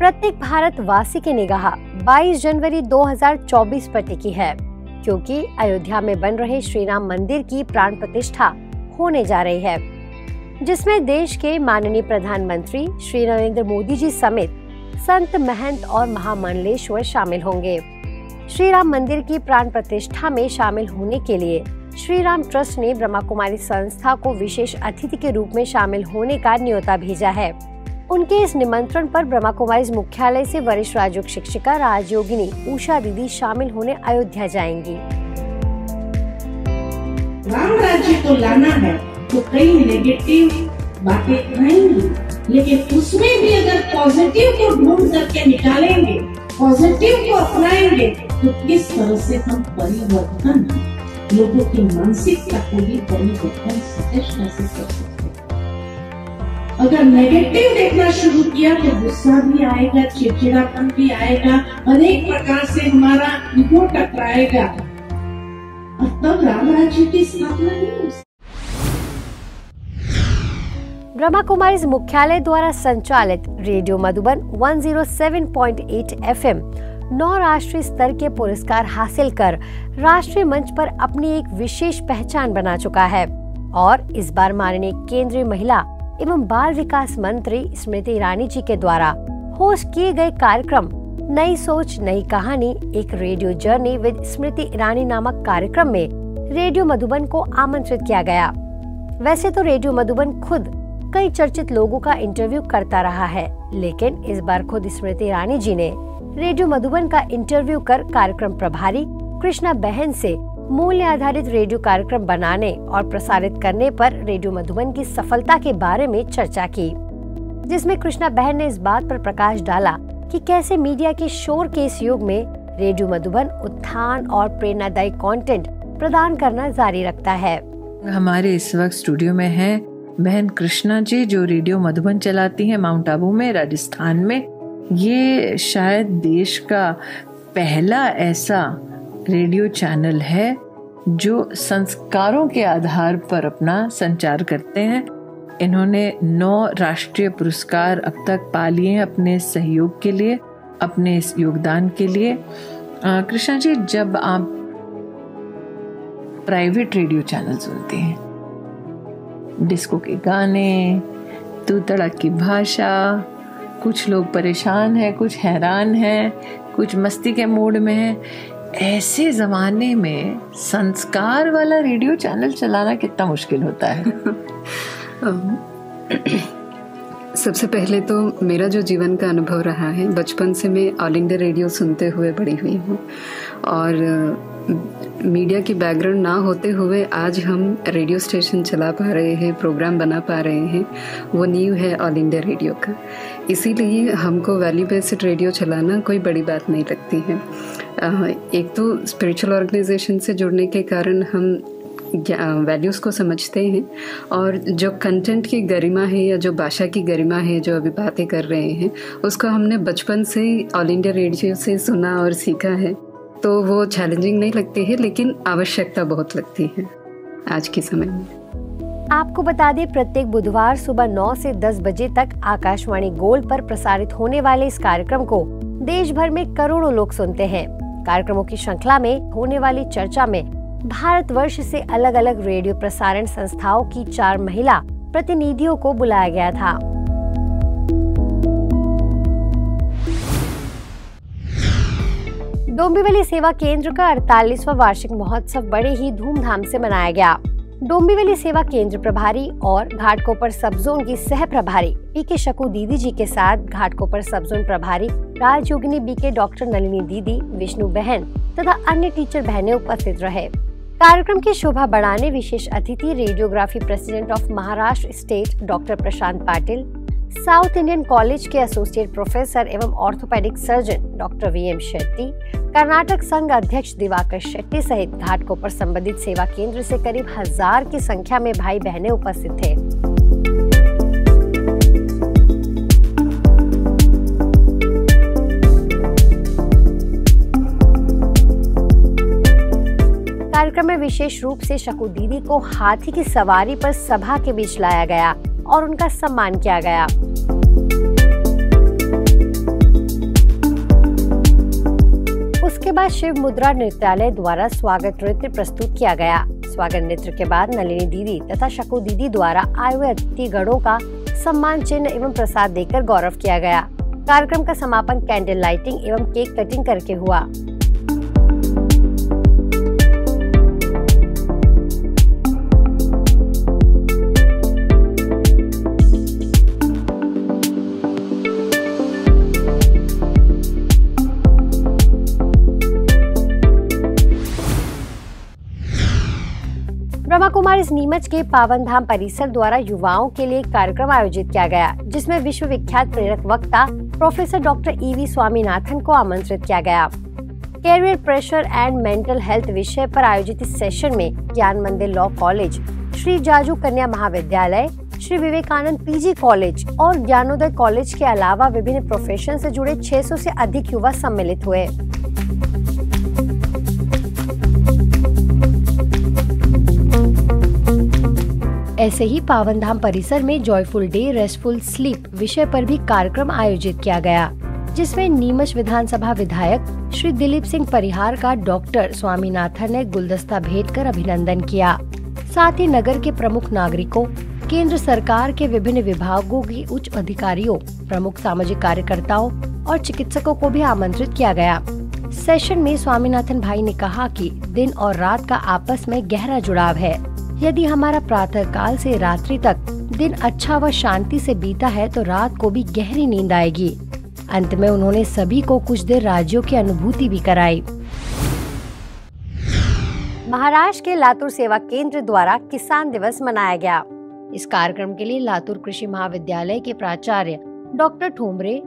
प्रत्येक भारतवासी की निगाह 22 जनवरी 2024 पर टिकी है, क्योंकि अयोध्या में बन रहे श्री राम मंदिर की प्राण प्रतिष्ठा होने जा रही है, जिसमें देश के माननीय प्रधानमंत्री श्री नरेंद्र मोदी जी समेत संत, महंत और महामंडलेश्वर शामिल होंगे। श्री राम मंदिर की प्राण प्रतिष्ठा में शामिल होने के लिए श्री राम ट्रस्ट ने ब्रह्मा कुमारी संस्था को विशेष अतिथि के रूप में शामिल होने का न्योता भेजा है। उनके इस निमंत्रण पर ब्रह्मा कुमारी मुख्यालय से वरिष्ठ राजयोग शिक्षिका राजयोगिनी उषा दीदी शामिल होने अयोध्या जाएंगी। राम राज्य को लाना है तो कई नेगेटिव बातें आएंगी, लेकिन उसमें भी अगर पॉजिटिव को ढूंढ करके निकालेंगे, पॉजिटिव को अपनाएंगे, तो किस तरह से हम परिवर्तन लोगों की मानसिकता को भी परिवर्तन सहजता से कर सकते हैं। अगर नेगेटिव देखना शुरू किया तो गुस्सा भी आएगा, चिड़चिड़ापन भी आएगा, अनेक प्रकार से हमारा ईगो टकराएगा और तब राम राज्य की स्थापना नहीं हो सकती। ब्रह्मा कुमारी मुख्यालय द्वारा संचालित रेडियो मधुबन 107.8 FM 9 राष्ट्रीय स्तर के पुरस्कार हासिल कर राष्ट्रीय मंच पर अपनी एक विशेष पहचान बना चुका है और इस बार माननीय केंद्रीय महिला एवं बाल विकास मंत्री स्मृति ईरानी जी के द्वारा होस्ट किए गए कार्यक्रम नई सोच नई कहानी एक radio journey with Smriti Irani नामक कार्यक्रम में रेडियो मधुबन को आमंत्रित किया गया। वैसे तो रेडियो मधुबन खुद कई चर्चित लोगों का इंटरव्यू करता रहा है, लेकिन इस बार खुद स्मृति ईरानी जी ने रेडियो मधुबन का इंटरव्यू कर कार्यक्रम प्रभारी कृष्णा बहन से मूल्य आधारित रेडियो कार्यक्रम बनाने और प्रसारित करने पर रेडियो मधुबन की सफलता के बारे में चर्चा की, जिसमें कृष्णा बहन ने इस बात पर प्रकाश डाला कि कैसे मीडिया के शोर के इस युग में रेडियो मधुबन उत्थान और प्रेरणादायी कंटेंट प्रदान करना जारी रखता है। हमारे इस वक्त स्टूडियो में है बहन कृष्णा जी, जो रेडियो मधुबन चलाती हैं माउंट आबू में, राजस्थान में। ये शायद देश का पहला ऐसा रेडियो चैनल है जो संस्कारों के आधार पर अपना संचार करते हैं। इन्होंने 9 राष्ट्रीय पुरस्कार अब तक पा लिए हैं अपने सहयोग के लिए, अपने इस योगदान के लिए। कृष्णा जी, जब आप प्राइवेट रेडियो चैनल सुनते हैं, डिस्को के गाने, तू तड़क की भाषा, कुछ लोग परेशान हैं, कुछ हैरान हैं, कुछ मस्ती के मूड में हैं, ऐसे ज़माने में संस्कार वाला रेडियो चैनल चलाना कितना मुश्किल होता है? सबसे पहले तो मेरा जो जीवन का अनुभव रहा है, बचपन से मैं ऑल इंडिया रेडियो सुनते हुए बड़ी हुई हूँ और मीडिया की बैकग्राउंड ना होते हुए आज हम रेडियो स्टेशन चला पा रहे हैं, प्रोग्राम बना पा रहे हैं, वो नींव है ऑल इंडिया रेडियो का। इसीलिए हमको वैल्यू बेस्ड रेडियो चलाना कोई बड़ी बात नहीं लगती है। एक तो स्पिरिचुअल ऑर्गेनाइजेशन से जुड़ने के कारण हम वैल्यूज़ को समझते हैं और जो कंटेंट की गरिमा है या जो भाषा की गरिमा है जो अभी बातें कर रहे हैं, उसको हमने बचपन से ऑल इंडिया रेडियो से सुना और सीखा है, तो वो चैलेंजिंग नहीं लगती है, लेकिन आवश्यकता बहुत लगती है आज के समय में। आपको बता दें, प्रत्येक बुधवार सुबह 9 से 10 बजे तक आकाशवाणी गोल्ड पर प्रसारित होने वाले इस कार्यक्रम को देश भर में करोड़ों लोग सुनते हैं। कार्यक्रमों की श्रृंखला में होने वाली चर्चा में भारतवर्ष से अलग अलग रेडियो प्रसारण संस्थाओं की 4 महिला प्रतिनिधियों को बुलाया गया था। डोंबिवली सेवा केंद्र का 48वां वार्षिक महोत्सव बड़े ही धूमधाम से मनाया गया। डोंबिवली सेवा केंद्र प्रभारी और घाटकोपर सब जोन की सह प्रभारी पीके शकू दीदी जी के साथ घाटकोपर सब जोन प्रभारी राजयोगिनी बीके, डॉक्टर नलिनी दीदी, विष्णु बहन तथा अन्य टीचर बहनें उपस्थित रहे। कार्यक्रम की शोभा बढ़ाने विशेष अतिथि radiography president of Maharashtra state doctor Prashant Patil, south Indian college के एसोसिएट प्रोफेसर एवं orthopaedic surgeon doctor VM Shetty, Karnataka संघ अध्यक्ष दिवाकर शेट्टी सहित घाटकोपर संबंधित सेवा केंद्र से करीब 1000 की संख्या में भाई बहनें उपस्थित थे। कार्यक्रम में विशेष रूप से शकू दीदी को हाथी की सवारी पर सभा के बीच लाया गया और उनका सम्मान किया गया। बाद शिव मुद्रा नृत्यालय द्वारा स्वागत नृत्य प्रस्तुत किया गया। स्वागत नृत्य के बाद नलिनी दीदी तथा शकु दीदी द्वारा आए हुए अतिथिगणों का सम्मान चिन्ह एवं प्रसाद देकर गौरव किया गया। कार्यक्रम का समापन कैंडल लाइटिंग एवं केक कटिंग करके हुआ। ब्रह्मा कुमारीज नीमच के पावन धाम परिसर द्वारा युवाओं के लिए कार्यक्रम आयोजित किया गया, जिसमें विश्व विख्यात प्रेरक वक्ता प्रोफेसर डॉक्टर ईवी स्वामीनाथन को आमंत्रित किया गया। Career pressure and mental health विषय पर आयोजित इस सेशन में ज्ञान मंदिर लॉ कॉलेज, श्री जाजू कन्या महाविद्यालय, श्री विवेकानंद पीजी कॉलेज और ज्ञानोदय कॉलेज के अलावा विभिन्न प्रोफेशन से जुड़े 600 से अधिक युवा सम्मिलित हुए। ऐसे ही पावन धाम परिसर में जॉयफुल डे रेस्टफुल स्लीप विषय पर भी कार्यक्रम आयोजित किया गया, जिसमें नीमच विधानसभा विधायक श्री दिलीप सिंह परिहार का डॉक्टर स्वामीनाथन ने गुलदस्ता भेंट कर अभिनंदन किया। साथ ही नगर के प्रमुख नागरिकों, केंद्र सरकार के विभिन्न विभागों के उच्च अधिकारियों, प्रमुख सामाजिक कार्यकर्ताओं और चिकित्सकों को भी आमंत्रित किया गया। सेशन में स्वामीनाथन भाई ने कहा कि दिन और रात का आपस में गहरा जुड़ाव है। यदि हमारा प्रातः काल से रात्रि तक दिन अच्छा व शांति से बीता है तो रात को भी गहरी नींद आएगी। अंत में उन्होंने सभी को कुछ देर राज्यों की अनुभूति भी कराई। महाराष्ट्र के लातूर सेवा केंद्र द्वारा किसान दिवस मनाया गया। इस कार्यक्रम के लिए लातूर कृषि महाविद्यालय के प्राचार्य डॉक्टर ठोंबरे,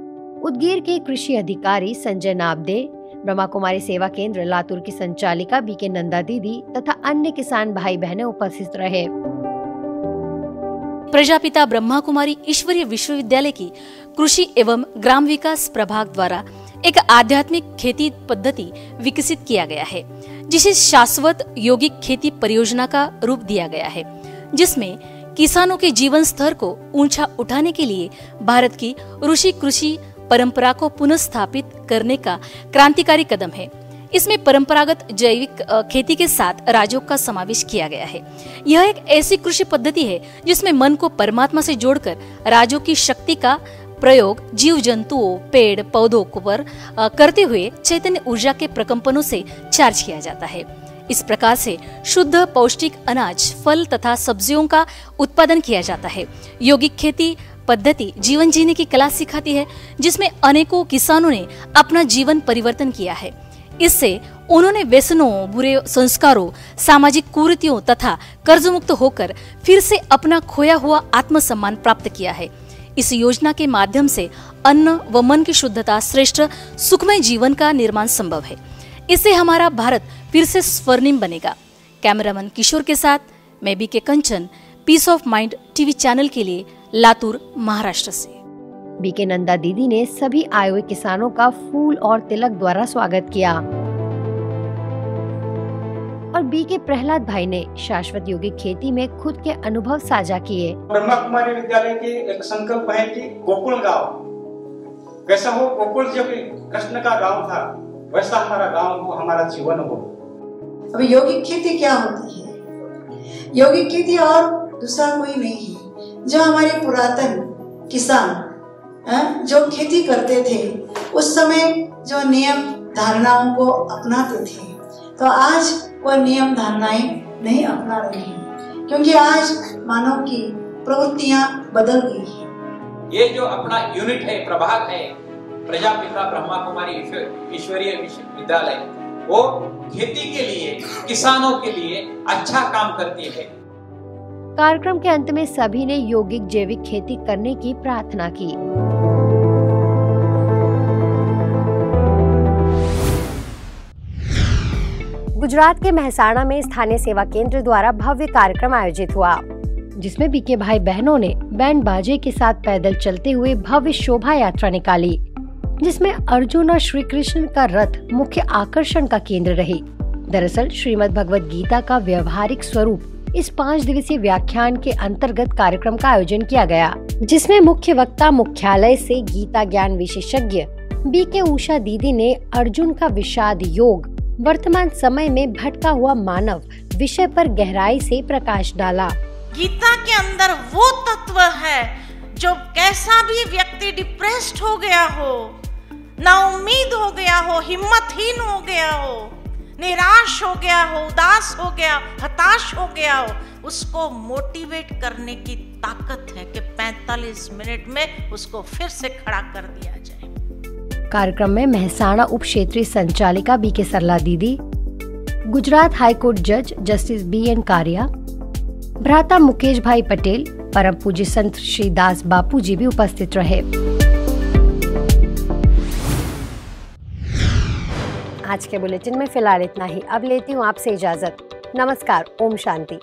उदगीर के कृषि अधिकारी संजय नाबदे, ब्रह्मा कुमारी सेवा केंद्र लातूर की संचालिका बीके नंदा दीदी तथा अन्य किसान भाई बहनें उपस्थित रहे। प्रजापिता ब्रह्मा कुमारी ईश्वरीय विश्वविद्यालय की कृषि एवं ग्राम विकास प्रभाग द्वारा एक आध्यात्मिक खेती पद्धति विकसित किया गया है, जिसे शाश्वत यौगिक खेती परियोजना का रूप दिया गया है, जिसमें किसानों के जीवन स्तर को ऊंचा उठाने के लिए भारत की ऋषि कृषि परंपरा को पुनर्स्थापित करने का क्रांतिकारी कदम है। इसमें परंपरागत जैविक खेती के साथ राजयोग का समावेश किया गया है। यह एक ऐसी कृषि पद्धति है जिसमें मन को परमात्मा से जोड़कर राजयोग की शक्ति का प्रयोग जीव जंतुओं, पेड़ पौधों पर करते हुए चैतन्य ऊर्जा के प्रकंपनों से चार्ज किया जाता है। इस प्रकार से शुद्ध पौष्टिक अनाज, फल तथा सब्जियों का उत्पादन किया जाता है। यौगिक खेती पद्धति जीवन जीने की कला सिखाती है, जिसमें अनेकों किसानों ने अपना जीवन परिवर्तन किया है। इससे उन्होंने व्यसनों, बुरे संस्कारों, सामाजिक कुरीतियों तथा कर्ज मुक्त होकर फिर से अपना खोया हुआ आत्मसम्मान प्राप्त किया है। इस योजना के माध्यम से अन्न व मन की शुद्धता, श्रेष्ठ सुखमय जीवन का निर्माण संभव है। इससे हमारा भारत फिर से स्वर्णिम बनेगा। कैमरामैन किशोर के साथ मैं BK Kanchan, peace of mind TV channel के लिए लातूर, महाराष्ट्र से। बीके नंदा दीदी ने सभी आए हुए किसानों का फूल और तिलक द्वारा स्वागत किया और बीके प्रहलाद भाई ने शाश्वत यौगिक खेती में खुद के अनुभव साझा किए। ब्रह्मा कुमारी विद्यालय के एक संकल्प है कि गोकुल गांव कैसा हो, गोकुल जो कृष्ण का गांव था वैसा हमारा गांव हो, हमारा जीवन हो। अब यौगिक खेती क्या होती है? यौगिक खेती और दूसरा कोई नहीं है। जो हमारे पुरातन किसान जो खेती करते थे उस समय जो नियम धारणाओं को अपनाते थे, तो आज वो नियम धारणाएं नहीं अपना रहे हैं, क्योंकि आज मानव की प्रवृत्तियां बदल गई हैं। ये जो अपना यूनिट है, प्रभाग है, प्रजापिता ब्रह्मा कुमारी ईश्वरीय विश्वविद्यालय, वो खेती के लिए, किसानों के लिए अच्छा काम करती है। कार्यक्रम के अंत में सभी ने यौगिक जैविक खेती करने की प्रार्थना की। गुजरात के मेहसाणा में स्थानीय सेवा केंद्र द्वारा भव्य कार्यक्रम आयोजित हुआ, जिसमें बीके भाई बहनों ने बैंड बाजे के साथ पैदल चलते हुए भव्य शोभा यात्रा निकाली, जिसमें अर्जुन और श्री कृष्ण का रथ मुख्य आकर्षण का केंद्र रही। दरअसल श्रीमद् भगवद गीता का व्यवहारिक स्वरूप इस 5 दिवसीय व्याख्यान के अंतर्गत कार्यक्रम का आयोजन किया गया, जिसमें मुख्य वक्ता मुख्यालय से गीता ज्ञान विशेषज्ञ बीके उषा दीदी ने अर्जुन का विषाद योग, वर्तमान समय में भटका हुआ मानव विषय पर गहराई से प्रकाश डाला। गीता के अंदर वो तत्व है जो कैसा भी व्यक्ति डिप्रेस्ड हो गया हो, ना उम्मीद हो गया हो, हिम्मतहीन हो गया हो, निराश हो गया हो, उदास हो गया, हताश हो गया हो, उसको मोटिवेट करने की ताकत है कि 45 मिनट में उसको फिर से खड़ा कर दिया जाए। कार्यक्रम में मेहसाणा उप क्षेत्रीय संचालिका बीके सरला दीदी, गुजरात हाईकोर्ट जज जस्टिस BN कारिया, भ्राता मुकेश भाई पटेल, परम पूज्य संत श्री दास बापू जी भी उपस्थित रहे। आज के बुलेटिन में फिलहाल इतना ही। अब लेती हूँ आपसे इजाजत। नमस्कार। ओम शांति।